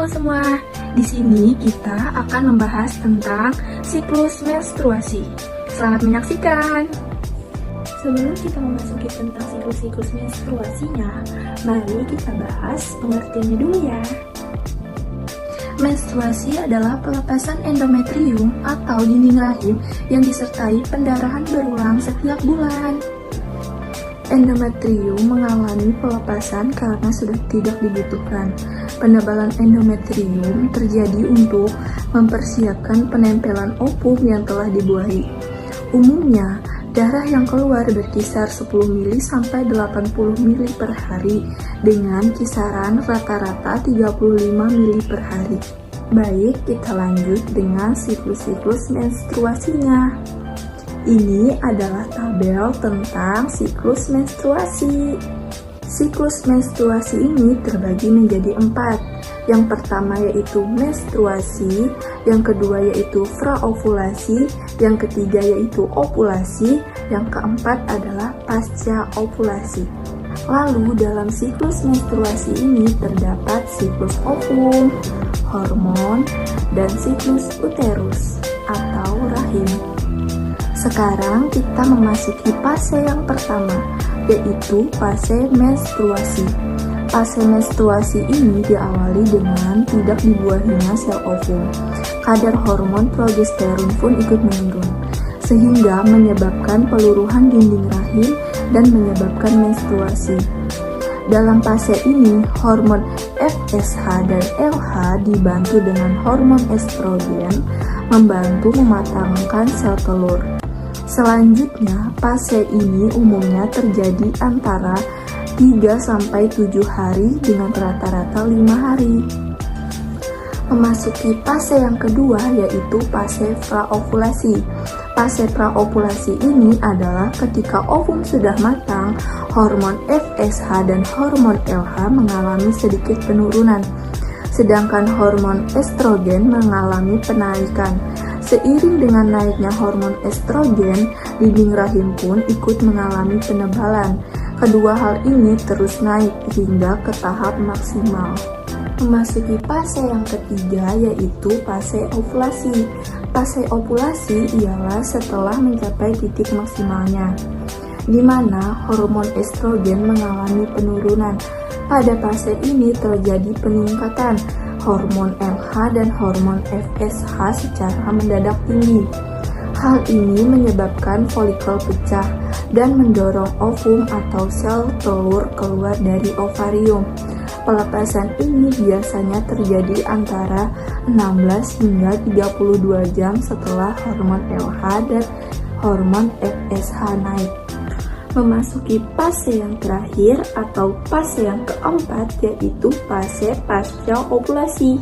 Halo semua, di sini kita akan membahas tentang siklus menstruasi. Selamat menyaksikan. Sebelum kita memasuki tentang siklus menstruasinya, mari kita bahas pengertiannya dulu ya. Menstruasi adalah pelepasan endometrium atau dinding rahim yang disertai pendarahan berulang setiap bulan. Endometrium mengalami pelepasan karena sudah tidak dibutuhkan. Penebalan endometrium terjadi untuk mempersiapkan penempelan ovum yang telah dibuahi. Umumnya, darah yang keluar berkisar 10 mili sampai 80 mili per hari dengan kisaran rata-rata 35 mili per hari. Baik, kita lanjut dengan siklus menstruasinya. Ini adalah tabel tentang siklus menstruasi. Siklus menstruasi ini terbagi menjadi 4. Yang pertama yaitu menstruasi, yang kedua yaitu praovulasi, yang ketiga yaitu ovulasi, yang keempat adalah pasca ovulasi. Lalu dalam siklus menstruasi ini terdapat siklus ovum, hormon, dan siklus uterus atau rahim. Sekarang kita memasuki fase yang pertama, yaitu fase menstruasi. Fase menstruasi ini diawali dengan tidak dibuahinya sel ovum. Kadar hormon progesteron pun ikut menurun, sehingga menyebabkan peluruhan dinding rahim dan menyebabkan menstruasi. Dalam fase ini, hormon FSH dan LH dibantu dengan hormon estrogen membantu mematangkan sel telur. Selanjutnya, fase ini umumnya terjadi antara 3-7 hari dengan rata-rata 5 hari. Memasuki fase yang kedua yaitu fase praovulasi. Fase praovulasi ini adalah ketika ovum sudah matang, hormon FSH dan hormon LH mengalami sedikit penurunan, sedangkan hormon estrogen mengalami penaikan. Seiring dengan naiknya hormon estrogen, dinding rahim pun ikut mengalami penebalan. Kedua hal ini terus naik hingga ke tahap maksimal. Memasuki fase yang ketiga yaitu fase ovulasi. Fase ovulasi ialah setelah mencapai titik maksimalnya, di mana hormon estrogen mengalami penurunan. Pada fase ini terjadi peningkatan hormon LH dan hormon FSH secara mendadak tinggi. Hal ini menyebabkan folikel pecah dan mendorong ovum atau sel telur keluar dari ovarium. Pelepasan ini biasanya terjadi antara 16 hingga 32 jam setelah hormon LH dan hormon FSH naik. Memasuki fase yang terakhir atau fase yang keempat yaitu fase pasca ovulasi.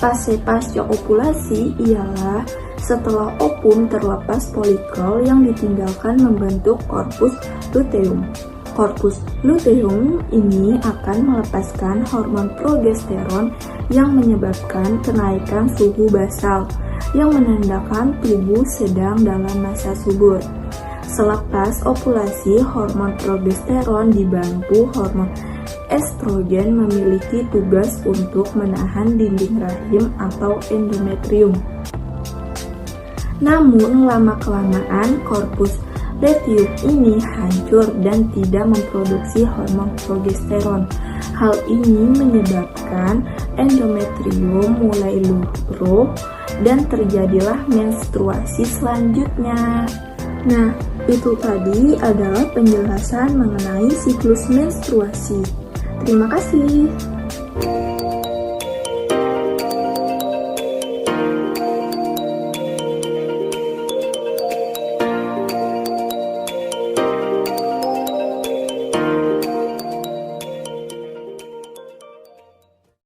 Fase pasca ovulasi ialah setelah ovum terlepas folikel yang ditinggalkan membentuk korpus luteum. Korpus luteum ini akan melepaskan hormon progesteron yang menyebabkan kenaikan suhu basal yang menandakan tubuh sedang dalam masa subur. Selepas ovulasi, hormon progesteron dibantu hormon estrogen memiliki tugas untuk menahan dinding rahim atau endometrium. Namun, lama-kelamaan korpus luteum ini hancur dan tidak memproduksi hormon progesteron. Hal ini menyebabkan endometrium mulai luruh dan terjadilah menstruasi selanjutnya. Nah, itu tadi adalah penjelasan mengenai siklus menstruasi. Terima kasih.